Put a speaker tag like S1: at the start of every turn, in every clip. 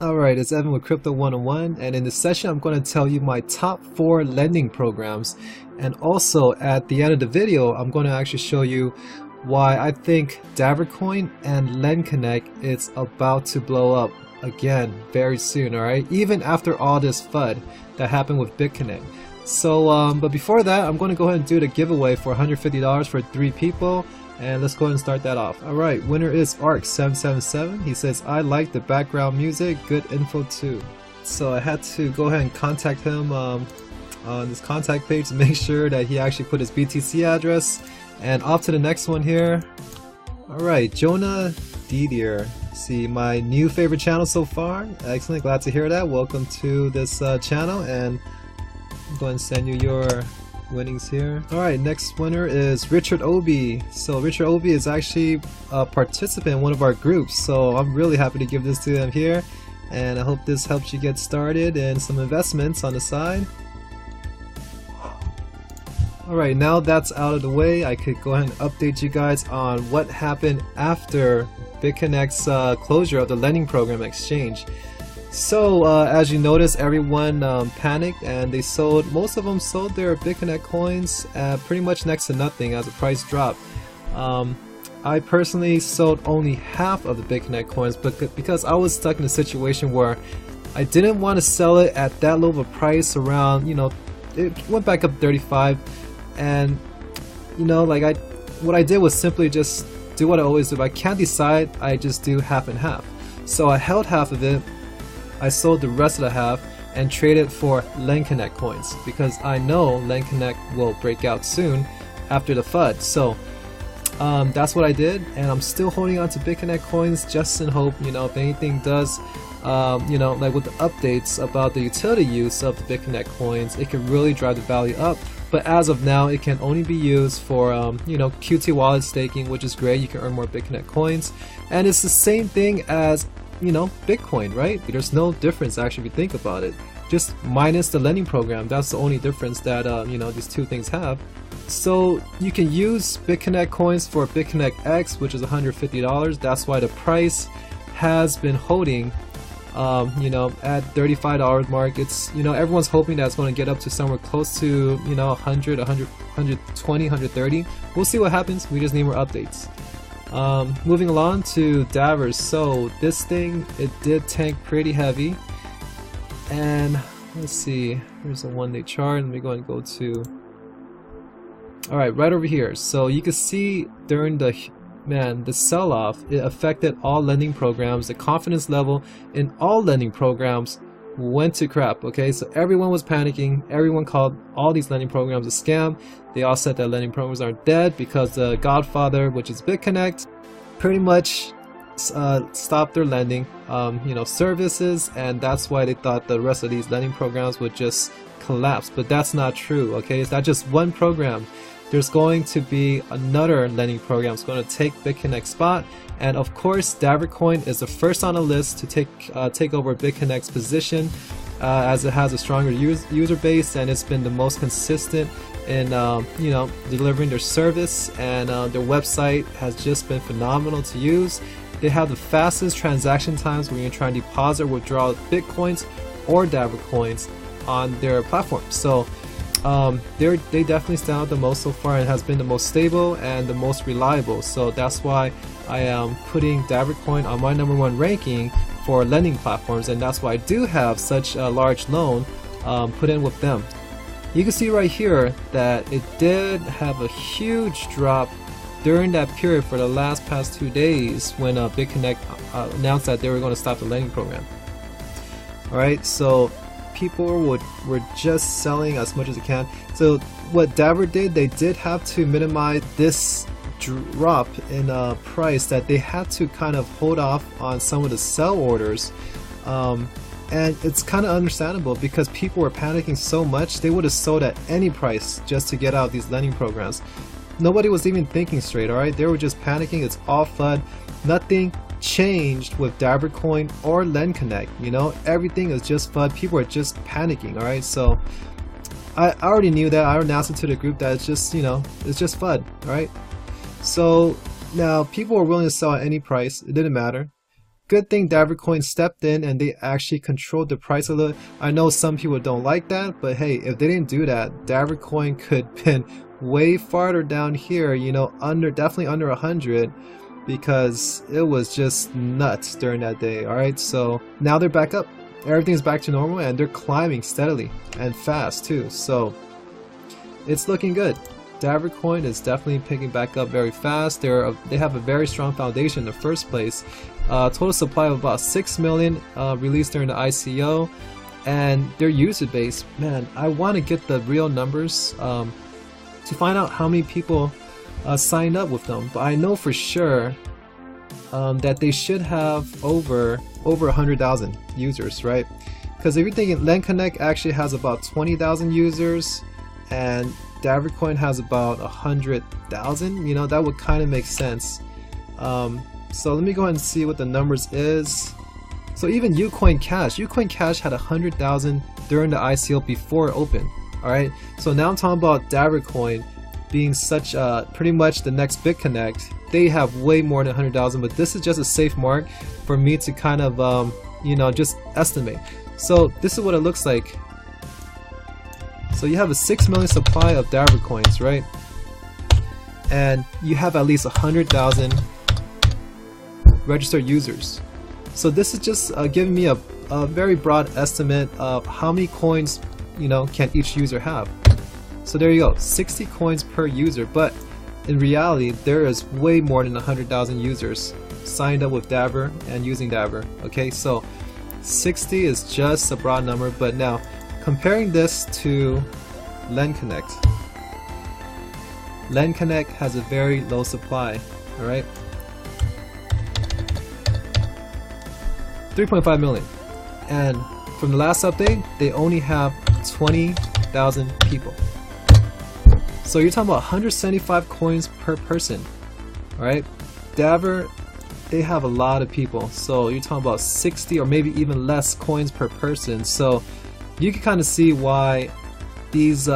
S1: Alright, it's Evan with Crypto 101, and in this session I'm going to tell you my top 4 lending programs, and also at the end of the video I'm going to actually show you why I think DAVORCoin and Lendconnect is about to blow up again very soon, alright? Even after all this FUD that happened with BitConnect. So, but before that, I'm going to go ahead and do the giveaway for $150 for 3 people. And let's go ahead and start that off. Alright, winner is Arc777. He says, I like the background music, good info too. So I had to go ahead and contact him on this contact page to make sure that he actually put his BTC address. And off to the next one here. Alright, Jonah Didier. See, my new favorite channel so far. Excellent, glad to hear that. Welcome to this channel, and I'm going to send you your winnings here. Alright, next winner is Richard Obi. So Richard Obi is actually a participant in one of our groups, so I'm really happy to give this to him here, and I hope this helps you get started and some investments on the side. Alright, now that's out of the way, I could go ahead and update you guys on what happened after BitConnect's closure of the lending program exchange. So as you notice, everyone panicked, and they sold, most of them sold their BitConnect coins at pretty much next to nothing as the price dropped. I personally sold only half of the BitConnect coins, but because I was stuck in a situation where I didn't want to sell it at that low of a price, around, you know, it went back up 35, and you know, like what I did was simply just do what I always do. If I can't decide, I just do half and half. So I held half of it, I sold the rest of the half and traded for Lendconnect coins because I know Lendconnect will break out soon after the FUD. So that's what I did, and I'm still holding on to BitConnect coins just in hope, you know, if anything does, you know, like with the updates about the utility use of the BitConnect coins, it can really drive the value up. But as of now, it can only be used for, you know, QT wallet staking, which is great. You can earn more BitConnect coins, and it's the same thing as, you know, Bitcoin, right? There's no difference actually if you think about it. Just minus the lending program, that's the only difference that you know, these two things have. So you can use BitConnect coins for BitConnect X, which is $150. That's why the price has been holding, you know, at $35 mark. It's, you know, everyone's hoping that it's going to get up to somewhere close to, you know, 100, 120, 130. We'll see what happens. We just need more updates. Moving along to Davor. So this thing, it did tank pretty heavy, and let's see, here's the 1-day chart. Let me go and go to, alright, right over here. So you can see during the sell-off, it affected all lending programs. The confidence level in all lending programs went to crap. Okay, so everyone was panicking, everyone called all these lending programs a scam. They all said that lending programs are dead because the godfather, which is BitConnect, pretty much stopped their lending you know, services, and that's why they thought the rest of these lending programs would just collapse. But that's not true. Okay, it's not just one program. There's going to be another lending program that's going to take BitConnect's spot, and of course DAVORCoin is the first on the list to take over BitConnect's position, as it has a stronger user base, and it's been the most consistent in you know, delivering their service, and their website has just been phenomenal to use. They have the fastest transaction times when you're trying to deposit or withdraw Bitcoins or DAVORCoins on their platform. So they definitely stand out the most so far, and has been the most stable and the most reliable. So that's why I am putting DAVORCoin on my #1 ranking for lending platforms, and that's why I do have such a large loan put in with them. You can see right here that it did have a huge drop during that period for the past 2 days when BitConnect announced that they were going to stop the lending program. Alright, so people were just selling as much as they can. So what Davor did, they did have to minimize this drop in price, that they had to kind of hold off on some of the sell orders, and it's kind of understandable because people were panicking so much. They would have sold at any price just to get out of these lending programs. Nobody was even thinking straight, alright? They were just panicking. It's all FUD. Nothing changed with DAVORCoin or Lendconnect, you know, everything is just FUD. People are just panicking, alright? So I already knew that. I announced it to the group that it's just, you know, it's just FUD, alright? So now people were willing to sell at any price. It didn't matter. good thing DAVORCoin stepped in and they actually controlled the price a little. I know some people don't like that, but hey, if they didn't do that, DAVORCoin could have been way farther down here, you know, definitely under 100, because it was just nuts during that day. Alright, so now they're back up. Everything's back to normal and they're climbing steadily and fast too, so it's looking good. DAVORCoin is definitely picking back up very fast. They have a very strong foundation in the first place. Total supply of about 6 million released during the ICO, and their user base, man, I want to get the real numbers to find out how many people signed up with them, but I know for sure that they should have over 100,000 users, right? Because if you're thinking Lendconnect actually has about 20,000 users and DAVORCoin has about 100,000, you know, that would kind of make sense. So let me go ahead and see what the numbers is. So even uCoin Cash had 100,000 during the ICO before it opened. Alright, so now I'm talking about DAVORCoin being such pretty much the next BitConnect. They have way more than 100,000, but this is just a safe mark for me to kind of you know, just estimate. So this is what it looks like. So you have a 6 million supply of DAVORCoins, right? And you have at least 100,000 registered users. So this is just giving me a very broad estimate of how many coins, you know, can each user have. So there you go, 60 coins per user, but in reality there is way more than 100,000 users signed up with Davor and using Davor. Okay, so 60 is just a broad number, but now comparing this to Lendconnect. Lendconnect has a very low supply, alright? 3.5 million. And from the last update, they only have 20,000 people. So you're talking about 175 coins per person, alright? Davor, they have a lot of people, so you're talking about 60 or maybe even less coins per person. So you can kind of see why these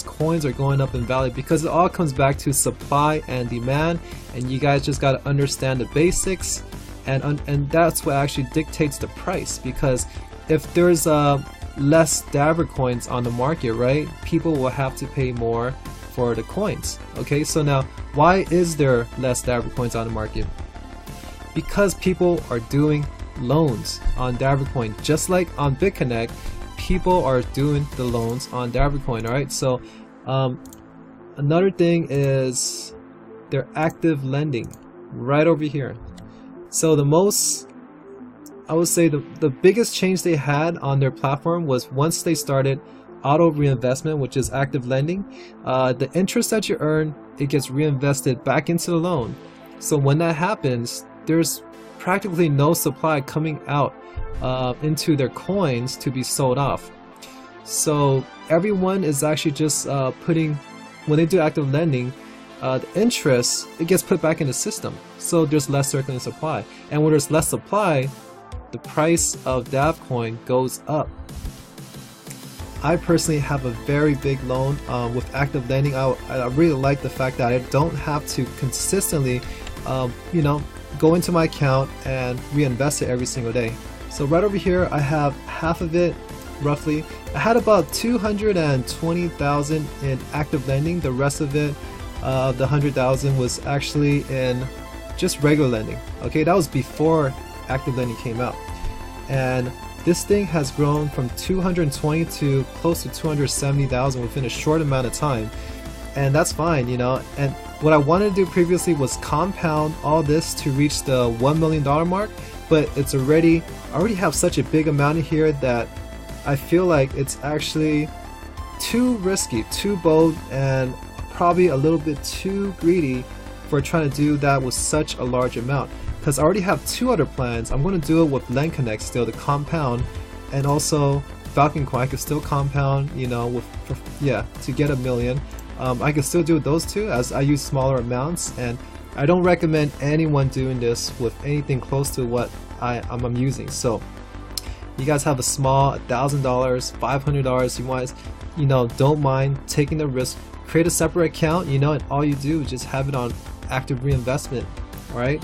S1: coins are going up in value, because it all comes back to supply and demand, and you guys just got to understand the basics, and that's what actually dictates the price. Because if there's less Davor coins on the market, right, people will have to pay more for the coins. Okay, so now why is there less Davor coins on the market? Because people are doing loans on DAVORCoin, just like on BitConnect. People are doing the loans on DAVORCoin. Alright, so another thing is their active lending right over here. So the most, I would say the biggest change they had on their platform was once they started auto reinvestment, which is active lending. The interest that you earn, it gets reinvested back into the loan. So when that happens, there's practically no supply coming out into their coins to be sold off. So everyone is actually just putting, when they do active lending, the interest, it gets put back in the system. So there's less circulating supply, and when there's less supply, the price of DAVCoin goes up. I personally have a very big loan with active lending. I really like the fact that I don't have to consistently you know, go into my account and reinvest it every single day. So right over here I have half of it roughly. I had about 220,000 in active lending. The rest of it, the 100,000, was actually in just regular lending. Okay, that was before active lending came out. And this thing has grown from 220 to close to 270,000 within a short amount of time. And that's fine, you know. And what I wanted to do previously was compound all this to reach the $1 million mark, but it's I already have such a big amount in here that I feel like it's actually too risky, too bold, and probably a little bit too greedy for trying to do that with such a large amount. Because I already have two other plans. I'm going to do it with Lendconnect still to compound, and also Falcon coin I can still compound, you know, to get $1 million. I can still do those two as I use smaller amounts, and I don't recommend anyone doing this with anything close to what I'm using. So you guys have a small $1,000, $500, you want, you know, don't mind taking the risk. Create a separate account, you know, and all you do is just have it on active reinvestment. All right,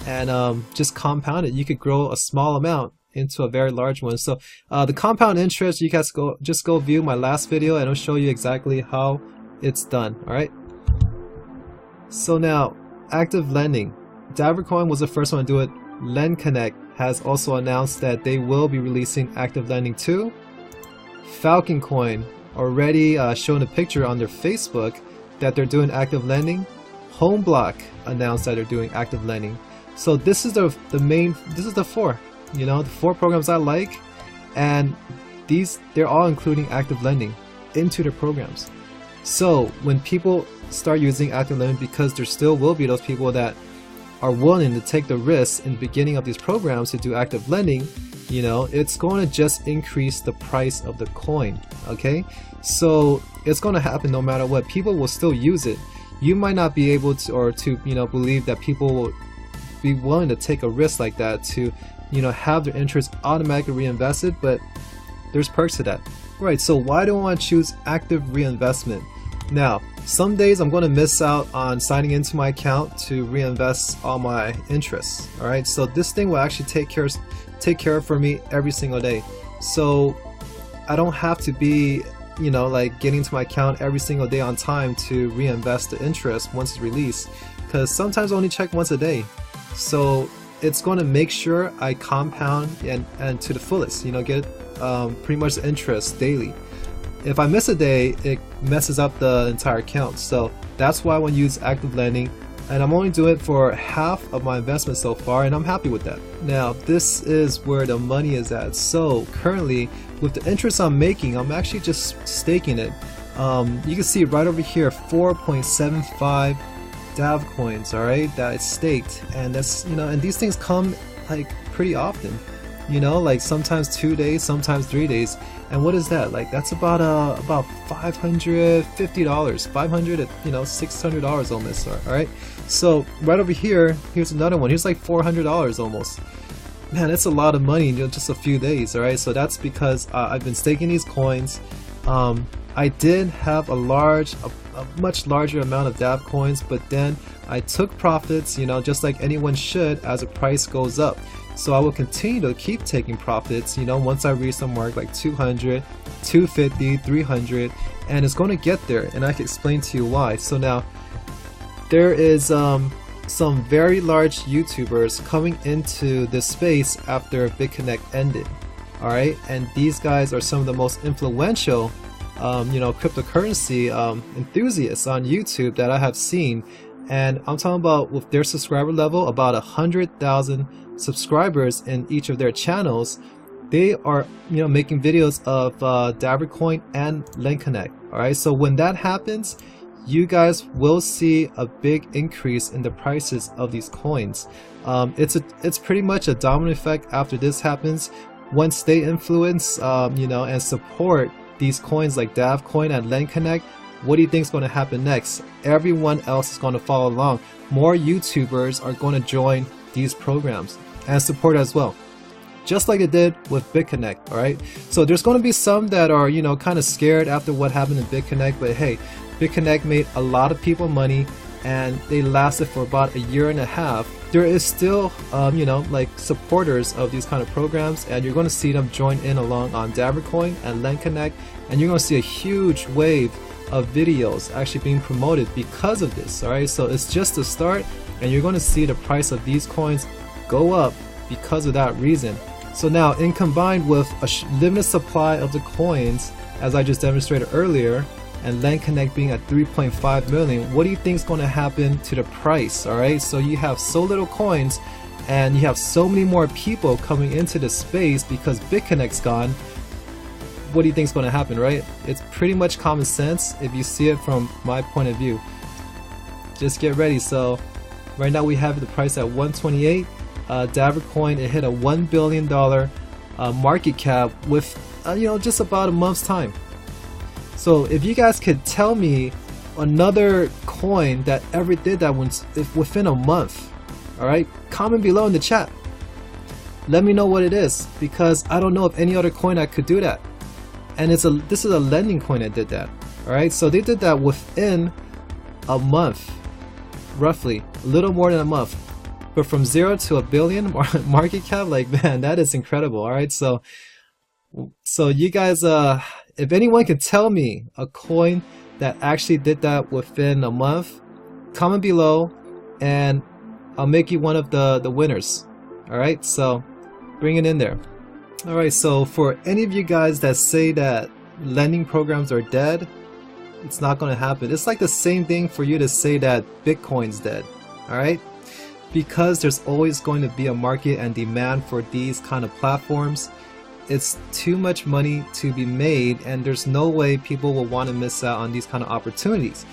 S1: and just compound it. You could grow a small amount into a very large one. So the compound interest, you guys just go view my last video and it'll show you exactly how it's done. Alright, so now active lending. DAVORCoin was the first one to do it. Lendconnect has also announced that they will be releasing active lending too. Falcon coin already shown a picture on their Facebook that they're doing active lending. Homeblock announced that they're doing active lending. So this is the four, you know, the four programs I like, and they're all including active lending into their programs. So when people start using active lending, because there still will be those people that are willing to take the risk in the beginning of these programs to do active lending, you know, it's going to just increase the price of the coin. Okay, so it's going to happen no matter what. People will still use it. You might not be able to, or to, you know, believe that people will be willing to take a risk like that to, you know, have their interest automatically reinvested, but there's perks to that. Right, so why do I want to choose active reinvestment? Now, some days I'm going to miss out on signing into my account to reinvest all my interests. Alright, so this thing will actually take care of for me every single day. So I don't have to be, you know, like getting to my account every single day on time to reinvest the interest once it's released, because sometimes I only check once a day. So it's going to make sure I compound and to the fullest, you know, get pretty much the interest daily. If I miss a day, it messes up the entire account. So that's why I want to use active lending, and I'm only doing it for half of my investment so far, and I'm happy with that. Now this is where the money is at. So currently, with the interest I'm making, I'm actually just staking it. You can see right over here, 4.75 DAV coins, alright, that is staked, and that's, you know, and these things come like pretty often, you know, like sometimes 2 days, sometimes 3 days. And what is that? Like that's about $550, $500, you know, $600 almost. All right. So right over here, here's another one. Here's like $400 almost. Man, that's a lot of money in just a few days. All right. So that's because I've been staking these coins. I did have a much larger amount of DAV coins, but then I took profits, you know, just like anyone should, as the price goes up. So I will continue to keep taking profits, you know, once I reach some mark like 200, 250, 300, and it's going to get there, and I can explain to you why. So now there is some very large YouTubers coming into this space after BitConnect ended. All right, and these guys are some of the most influential you know, cryptocurrency enthusiasts on YouTube that I have seen. And I'm talking about, with their subscriber level, about 100,000 subscribers in each of their channels, they are, you know, making videos of DAVORCoin and Lendconnect. All right, so when that happens, you guys will see a big increase in the prices of these coins. It's pretty much a domino effect after this happens. Once they influence, you know, and support these coins like DAVORCoin and Lendconnect, what do you think is going to happen next? Everyone else is going to follow along. More YouTubers are going to join these programs and support as well, just like it did with BitConnect. All right, so there's going to be some that are, you know, kind of scared after what happened in BitConnect, but hey, BitConnect made a lot of people money and they lasted for about a year and a half. There is still you know, like supporters of these kind of programs, and you're going to see them join in along on DAVORCoin and Lendconnect, and you're going to see a huge wave of videos actually being promoted because of this. All right, so it's just a start, and you're going to see the price of these coins go up because of that reason. So now, in combined with a limited supply of the coins, as I just demonstrated earlier, and Lendconnect being at 3.5 million, what do you think is going to happen to the price? All right, so you have so little coins and you have so many more people coming into the space because BitConnect's gone. What do you think is going to happen, right? It's pretty much common sense if you see it from my point of view. Just get ready. So right now we have the price at 128. DAVORCoin, it hit a $1 billion market cap with you know, just about a month's time. So if you guys could tell me another coin that ever did that within a month, all right, comment below in the chat. Let me know what it is, because I don't know of any other coin that could do that. And this is a lending coin that did that. All right, so they did that within a month, roughly a little more than a month. but from 0 to a billion market cap, like, man, that is incredible. All right, so you guys, if anyone can tell me a coin that actually did that within a month, comment below and I'll make you one of the winners. Alright, so bring it in there. Alright, so for any of you guys that say that lending programs are dead, it's not going to happen. It's like the same thing for you to say that Bitcoin's dead. Alright, because there's always going to be a market and demand for these kind of platforms. It's too much money to be made, and there's no way people will want to miss out on these kind of opportunities.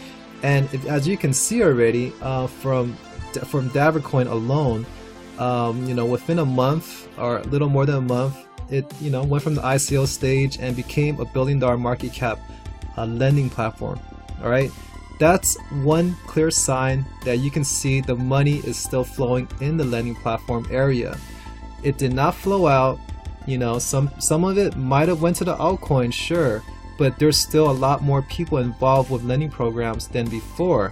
S1: And as you can see already, from DAVORCoin alone, you know, within a month or a little more than a month, it, you know, went from the ICO stage and became a $1 billion market cap lending platform. All right, that's one clear sign that you can see the money is still flowing in the lending platform area. It did not flow out. You know, some of it might have went to the altcoin, sure, but there's still a lot more people involved with lending programs than before.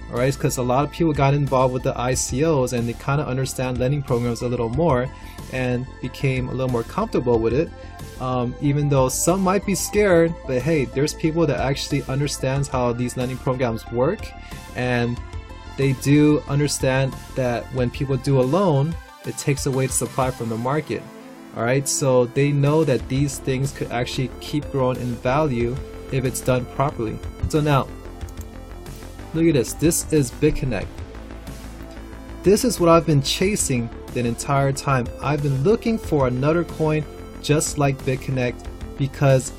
S1: Alright, because a lot of people got involved with the ICOs and they kind of understand lending programs a little more and became a little more comfortable with it. Even though some might be scared, but hey, there's people that actually understands how these lending programs work, and they do understand that when people do a loan, it takes away the supply from the market. Alright, so they know that these things could actually keep growing in value if it's done properly. So now, look at this. This is BitConnect. This is what I've been chasing the entire time. I've been looking for another coin just like BitConnect, because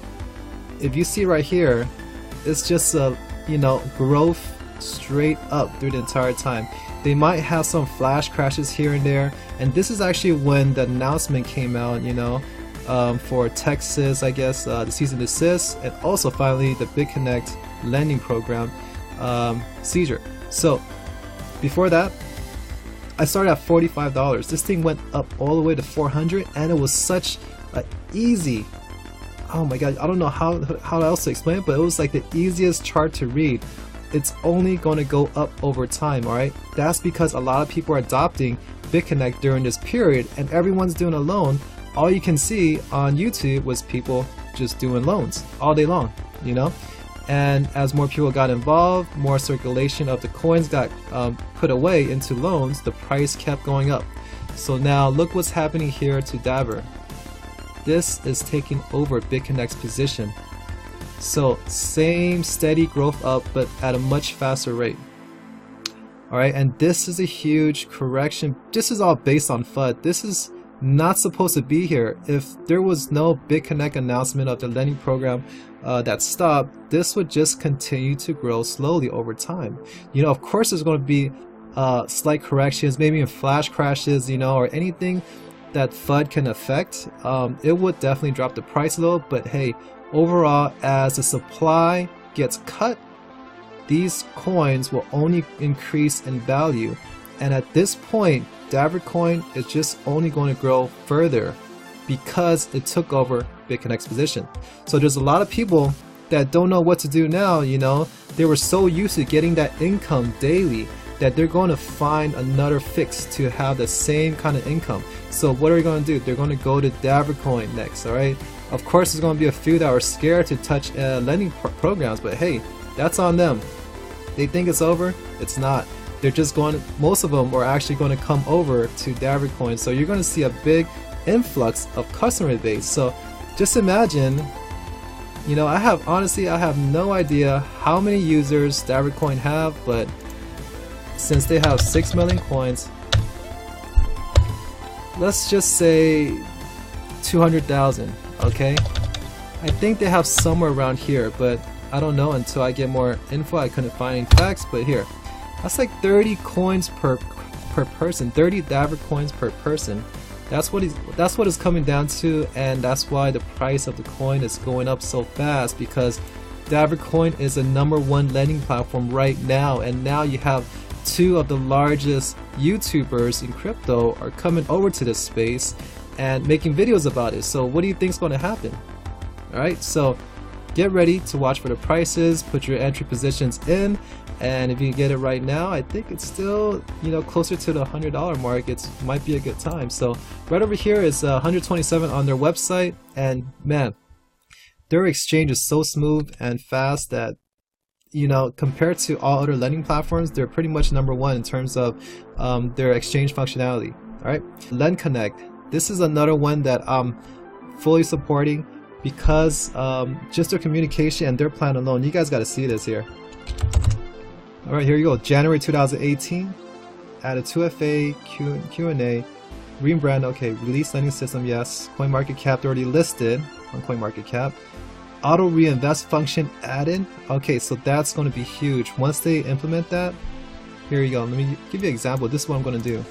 S1: if you see right here, it's just a, you know, growth straight up through the entire time. They might have some flash crashes here and there, and this is actually when the announcement came out, you know, for Texas, I guess, the cease and desist, and also finally the BitConnect lending program seizure. So before that, I started at $45. This thing went up all the way to 400, and it was such a easy, oh my god, I don't know how else to explain it, but it was like the easiest chart to read. It's only going to go up over time. Alright, that's because a lot of people are adopting BitConnect during this period, and everyone's doing a loan. All you can see on YouTube was people just doing loans all day long, you know. And as more people got involved, more circulation of the coins got put away into loans, the price kept going up. So now look what's happening here to Davor. This is taking over BitConnect's position. So same steady growth up, but at a much faster rate. Alright, and this is a huge correction. This is all based on FUD. This is not supposed to be here. If there was no BitConnect announcement of the lending program that stopped, this would just continue to grow slowly over time. You know, of course there's going to be slight corrections, maybe in flash crashes, you know, or anything that FUD can affect. It would definitely drop the price a little, but hey, overall, as the supply gets cut, these coins will only increase in value, and at this point DAVORCoin is just only going to grow further because it took over BitConnect's position. So there's a lot of people that don't know what to do now. You know, they were so used to getting that income daily that they're going to find another fix to have the same kind of income. So what are they going to do? They're going to go to DAVORCoin next. Alright, of course there's going to be a few that are scared to touch lending programs, but hey, that's on them. They think it's over, it's not. They're just going, most of them are actually going to come over to DAVORCoin. So you're going to see a big influx of customer base. So just imagine, you know, honestly I have no idea how many users DAVORCoin have, but since they have 6 million coins, let's just say 200,000, okay? I think they have somewhere around here, but I don't know until I get more info. I couldn't find any facts, but here, that's like 30 coins per person, 30 DAVORCoins per person. That's what it's coming down to, and that's why the price of the coin is going up so fast, because DAVORCoin is the #1 lending platform right now, and now you have 2 of the largest YouTubers in crypto are coming over to this space and making videos about it. So what do you think is going to happen? Alright, so get ready to watch for the prices, put your entry positions in, and if you get it right now, I think it's still, you know, closer to the $100 mark. It might be a good time. So right over here is 127 on their website, and man, their exchange is so smooth and fast that, you know, compared to all other lending platforms, they're pretty much #1 in terms of their exchange functionality. All right, Lendconnect. This is another one that I'm fully supporting because just their communication and their plan alone. You guys got to see this here. All right, here you go. January 2018. Added 2FA, Q&A, rebrand. Okay, release lending system. Yes. CoinMarketCap already listed on CoinMarketCap. Auto reinvest function added. Okay, so that's going to be huge once they implement that. Here you go. Let me give you an example. This is what I'm going to do.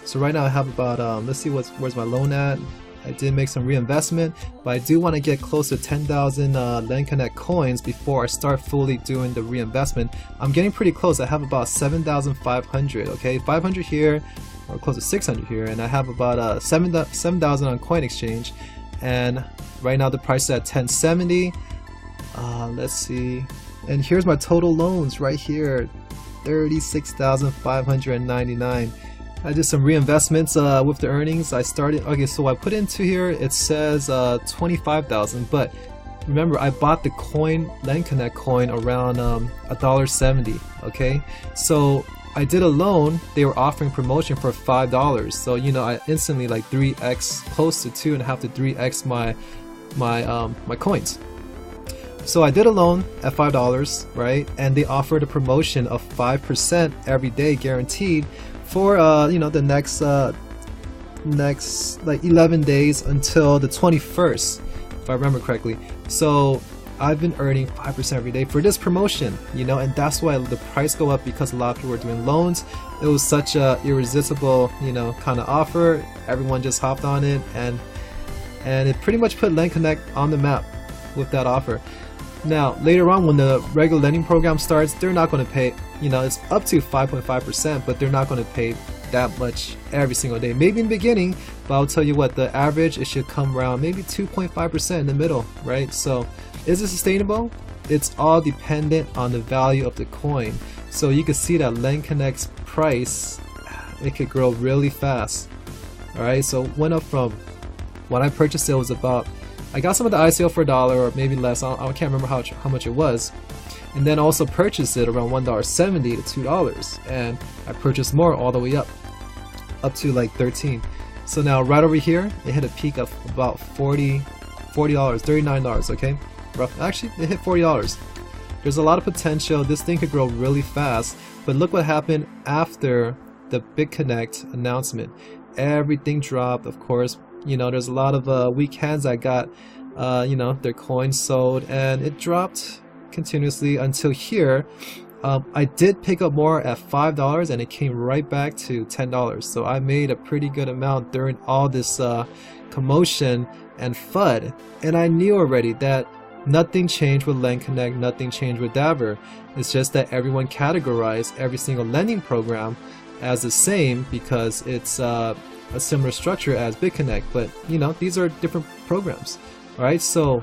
S1: So right now I have about let's see where's my loan at. I did make some reinvestment, but I do want to get close to 10,000 Lendconnect coins before I start fully doing the reinvestment. I'm getting pretty close. I have about 7,500. Okay, 500 here, or close to 600 here, and I have about 7,000 on Coin Exchange. And right now the price is at 1070. Let's see, and here's my total loans right here, 36,599. I did some reinvestments with the earnings. I started, okay, so I put into here, it says 25,000, but remember I bought the coin, Lendconnect coin, around $1.70. Okay, so I did a loan. They were offering promotion for $5, so you know I instantly like 3x, close to 2.5 to 3x my coins. So I did a loan at $5, right? And they offered a promotion of 5% every day guaranteed for you know the next like 11 days until the 21st, if I remember correctly. So I've been earning 5% every day for this promotion, you know, and that's why the price go up, because a lot of people were doing loans. It was such a irresistible, you know, kind of offer. Everyone just hopped on it, and it pretty much put Lendconnect on the map with that offer. Now later on, when the regular lending program starts, they're not going to pay, you know, it's up to 5.5%, but they're not going to pay that much every single day. Maybe in the beginning, but I'll tell you what, the average, it should come around maybe 2.5% in the middle, right? So is it sustainable? It's all dependent on the value of the coin. So you can see that Lendconnect's price, it could grow really fast. All right, so went up from when I purchased it was about, I got some of the ICO for $1 or maybe less. I can't remember how much it was. And then also purchased it around $1.70 to $2, and I purchased more all the way up to like 13. So now right over here, it hit a peak of about $40, $39. Okay, rough. Actually, it hit $40. There's a lot of potential. This thing could grow really fast. But look what happened after the BitConnect announcement. Everything dropped, of course. You know, there's a lot of weak hands that got, you know, their coins sold, and it dropped continuously until here. I did pick up more at $5, and it came right back to $10. So I made a pretty good amount during all this commotion and FUD. And I knew already that nothing changed with Lendconnect, nothing changed with Davor. It's just that everyone categorized every single lending program as the same because it's a similar structure as BitConnect, but you know, these are different programs. All right, so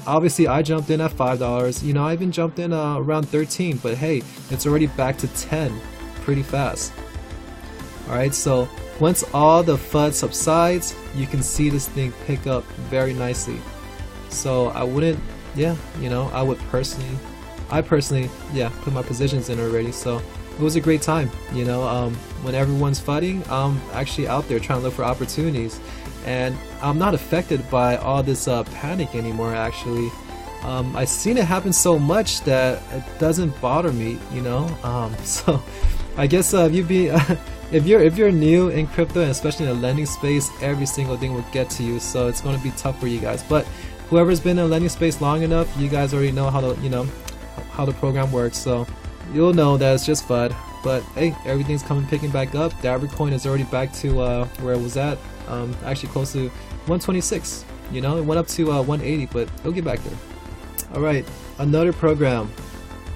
S1: obviously I jumped in at $5. You know, I even jumped in around 13, but hey, it's already back to 10 pretty fast. All right, so once all the FUD subsides, you can see this thing pick up very nicely. So I wouldn't, yeah, you know, I personally, yeah, put my positions in already. So it was a great time, you know. When everyone's fighting, I'm actually out there trying to look for opportunities, and I'm not affected by all this panic anymore. Actually, I've seen it happen so much that it doesn't bother me, you know. So I guess if you're new in crypto, and especially in the lending space, every single thing will get to you. So it's going to be tough for you guys. But whoever's been in the lending space long enough, you guys already know how to, you know, how the program works. So you'll know that it's just FUD. But hey, everything's picking back up. DAVORCoin is already back to where it was at, actually close to 126. You know, it went up to 180, but it'll get back there. All right, another program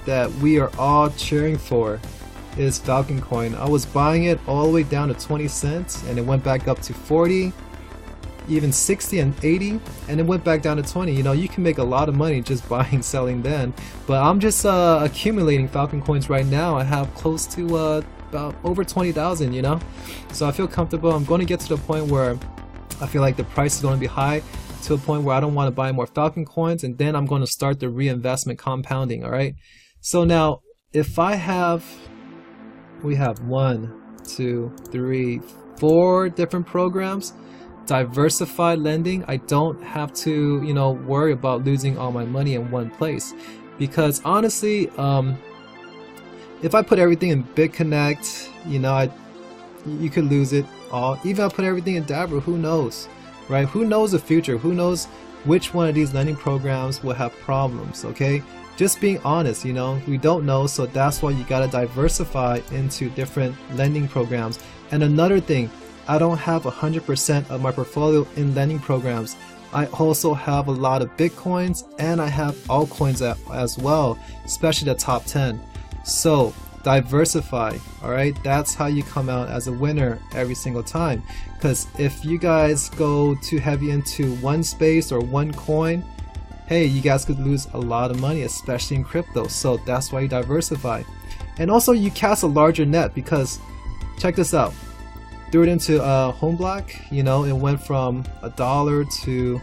S1: that we are all cheering for is Falcon coin. I was buying it all the way down to 20 cents, and it went back up to 40. even 60 and 80, and it went back down to 20. You know, you can make a lot of money just buying and selling then. But I'm just accumulating Falcon coins right now. I have close to about over 20,000, you know, so I feel comfortable. I'm going to get to the point where I feel like the price is going to be high, to a point where I don't want to buy more Falcon coins, and then I'm going to start the reinvestment compounding. All right, so now if I have, we have 1, 2, 3, 4 different programs, diversified lending. I don't have to, you know, worry about losing all my money in one place, because honestly, if I put everything in BitConnect, you know, you could lose it all. Even if I put everything in Davor, who knows, right? Who knows the future? Who knows which one of these lending programs will have problems? Okay, just being honest, you know, we don't know, so that's why you gotta diversify into different lending programs. And another thing, I don't have 100% of my portfolio in lending programs. I also have a lot of Bitcoins, and I have altcoins as well, especially the top 10. So diversify, alright? That's how you come out as a winner every single time. Because if you guys go too heavy into one space or one coin, hey, you guys could lose a lot of money, especially in crypto. So that's why you diversify. And also you cast a larger net, because check this out. Threw it into Homeblock, you know, it went from $1 to,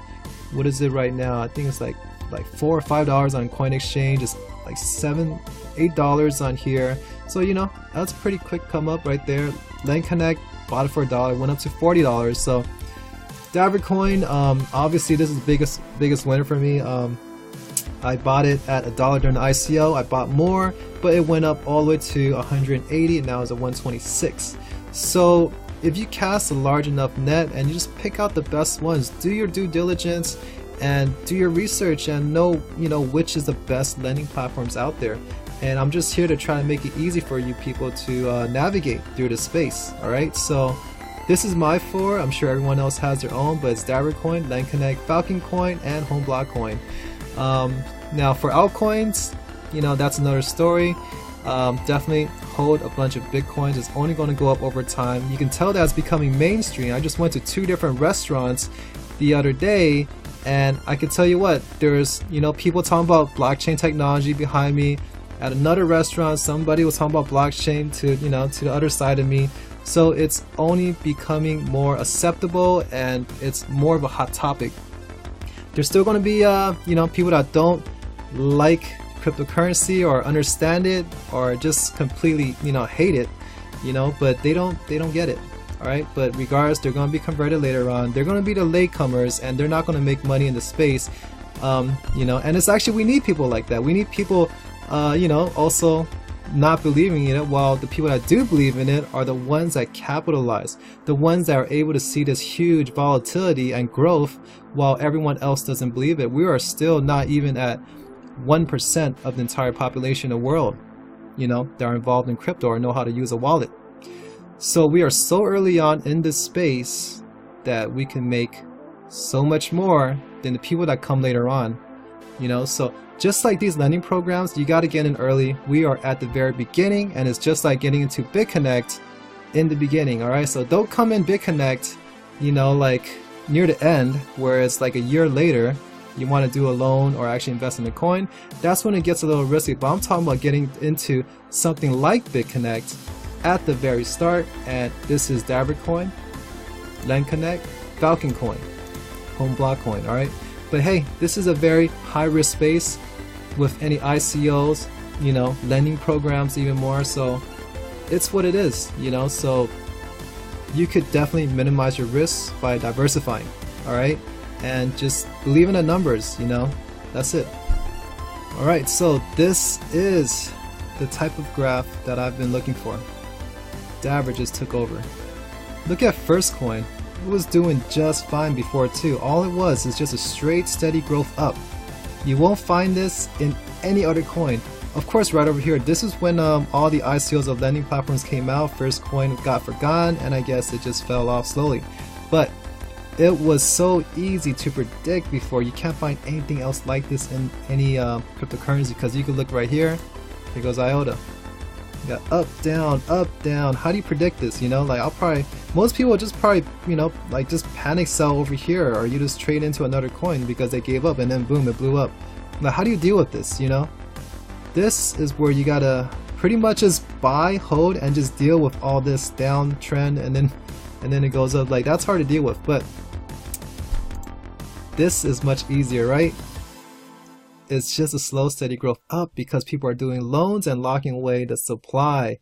S1: what is it right now? I think it's like $4 or $5 on Coin Exchange. It's like $7, $8 on here. So you know, that's a pretty quick come up right there. Lendconnect, bought it for $1, went up to $40. So DAVORCoin, obviously this is the biggest winner for me. I bought it at $1 during the ICO. I bought more, but it went up all the way to 180, and now it's at 126. So if you cast a large enough net and you just pick out the best ones, do your due diligence and do your research and know, you know, which is the best lending platforms out there. And I'm just here to try to make it easy for you people to navigate through the space. All right, so this is my 4. I'm sure everyone else has their own, but it's DAVORCoin, Lendconnect, Falcon coin, and Homeblock coin. Now for altcoins, you know, that's another story. Definitely hold a bunch of Bitcoins. It's only going to go up over time. You can tell that it's becoming mainstream. I just went to 2 different restaurants the other day, and I can tell you what, there's, you know, people talking about blockchain technology behind me. At another restaurant, somebody was talking about blockchain to, you know, to the other side of me. So it's only becoming more acceptable, and it's more of a hot topic. There's still going to be you know, people that don't like cryptocurrency or understand it, or just completely, you know, hate it, you know, but they don't get it. All right, but regardless, they're going to be converted later on. They're going to be the latecomers, and they're not going to make money in the space, you know. And it's actually, we need people like that. We need people, you know, also not believing in it, while the people that do believe in it are the ones that capitalize, the ones that are able to see this huge volatility and growth, while everyone else doesn't believe it. We are still not even at 1% of the entire population of the world, you know, that are involved in crypto or know how to use a wallet. So we are so early on in this space that we can make so much more than the people that come later on, you know. So just like these lending programs, you got to get in early. We are at the very beginning, and it's just like getting into BitConnect in the beginning. All right, so don't come in BitConnect, you know, like near the end, where it's like a year later you want to do a loan or actually invest in a coin. That's when it gets a little risky. But I'm talking about getting into something like BitConnect at the very start. And this is DAVORCoin, Lendconnect, Falcon coin, Homeblock coin. All right, but hey, this is a very high risk space with any ICOs, you know, lending programs even more. So it's what it is, you know. So you could definitely minimize your risks by diversifying. All right, and just believe in the numbers, you know. That's it. All right, so this is the type of graph that I've been looking for. Davor just took over. Look at first coin. It was doing just fine before too. All it was is just a straight steady growth up. You won't find this in any other coin. Of course, right over here, this is when all the ICOs of lending platforms came out. First coin got forgotten, and I guess it just fell off slowly. But it was so easy to predict before. You can't find anything else like this in any cryptocurrency, because you could look right here. Here goes IOTA. You got up, down, up, down. How do you predict this? You know, like most people just probably, you know, like just panic sell over here, or you just trade into another coin because they gave up and then boom, it blew up. Now, how do you deal with this? You know, this is where you gotta pretty much just buy, hold, and just deal with all this downtrend, and then it goes up. Like, that's hard to deal with, but this is much easier, right? It's just a slow, steady growth up because people are doing loans and locking away the supply.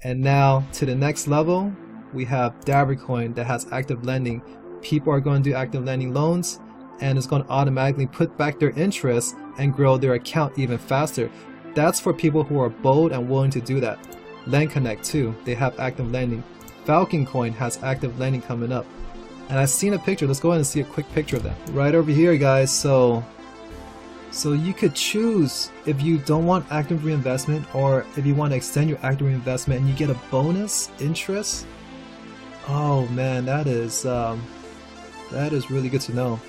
S1: And now to the next level, we have DAVORCoin that has active lending. People are going to do active lending loans, and it's going to automatically put back their interest and grow their account even faster. That's for people who are bold and willing to do that. Lendconnect too, they have active lending. Falcon coin has active lending coming up. And I've seen a picture. Let's go ahead and see a quick picture of that. Right over here, guys. So you could choose if you don't want active reinvestment, or if you want to extend your active reinvestment and you get a bonus interest. Oh man, that is really good to know.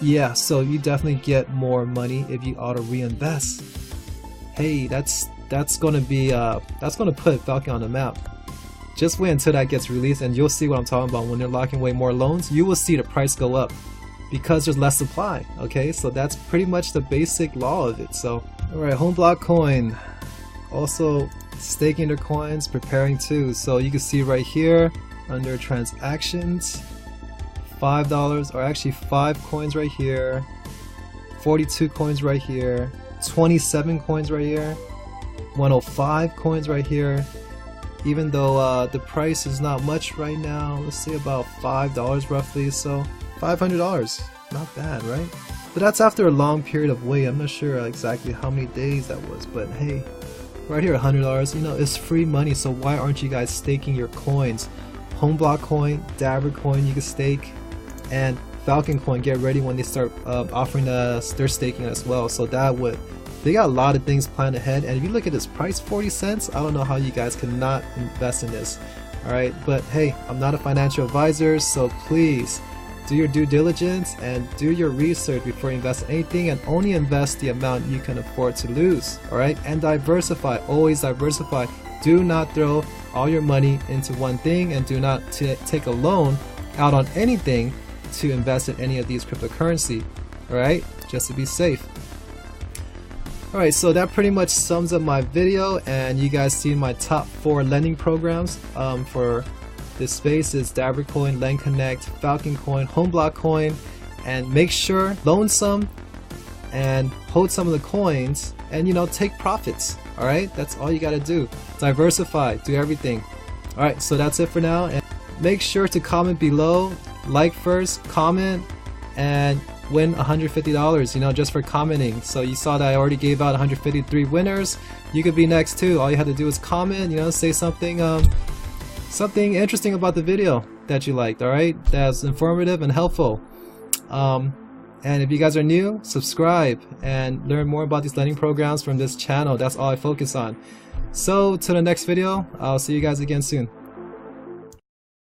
S1: Yeah, so you definitely get more money if you auto reinvest. Hey, that's gonna put Falcon on the map. Just wait until that gets released and you'll see what I'm talking about. When they're locking away more loans, you will see the price go up because there's less supply. Okay, so that's pretty much the basic law of it. So, alright, Homeblock coin also staking their coins, preparing too. So you can see right here under transactions, $5, or actually 5 coins right here, 42 coins right here, 27 coins right here, 105 coins right here. Even though the price is not much right now, let's say about $5 roughly, so $500, not bad, right? But that's after a long period of wait. I'm not sure exactly how many days that was, but hey, right here $100, you know, it's free money, so why aren't you guys staking your coins? Homeblock coin, DAVORCoin you can stake, and Falcon coin, get ready when they start offering their staking as well. So they got a lot of things planned ahead, and if you look at this price, 40 cents, I don't know how you guys cannot invest in this. Alright, but hey, I'm not a financial advisor, so please do your due diligence and do your research before you invest in anything, and only invest the amount you can afford to lose. Alright, and diversify, always diversify. Do not throw all your money into one thing, and do not take a loan out on anything to invest in any of these cryptocurrency. Alright, just to be safe. Alright, so that pretty much sums up my video, and you guys see my top 4 lending programs for this space is DAVORCoin, Lendconnect, Falcon coin, Homeblock coin, and make sure loan some and hold some of the coins, and you know, take profits. Alright, that's all you gotta do. Diversify, do everything. Alright, so that's it for now, and make sure to comment below, like first, comment, and win $150, you know, just for commenting. So you saw that I already gave out 153 winners. You could be next too. All you have to do is comment, you know, say something something interesting about the video that you liked, alright? That's informative and helpful. And if you guys are new, subscribe and learn more about these lending programs from this channel. That's all I focus on. So till the next video, I'll see you guys again soon.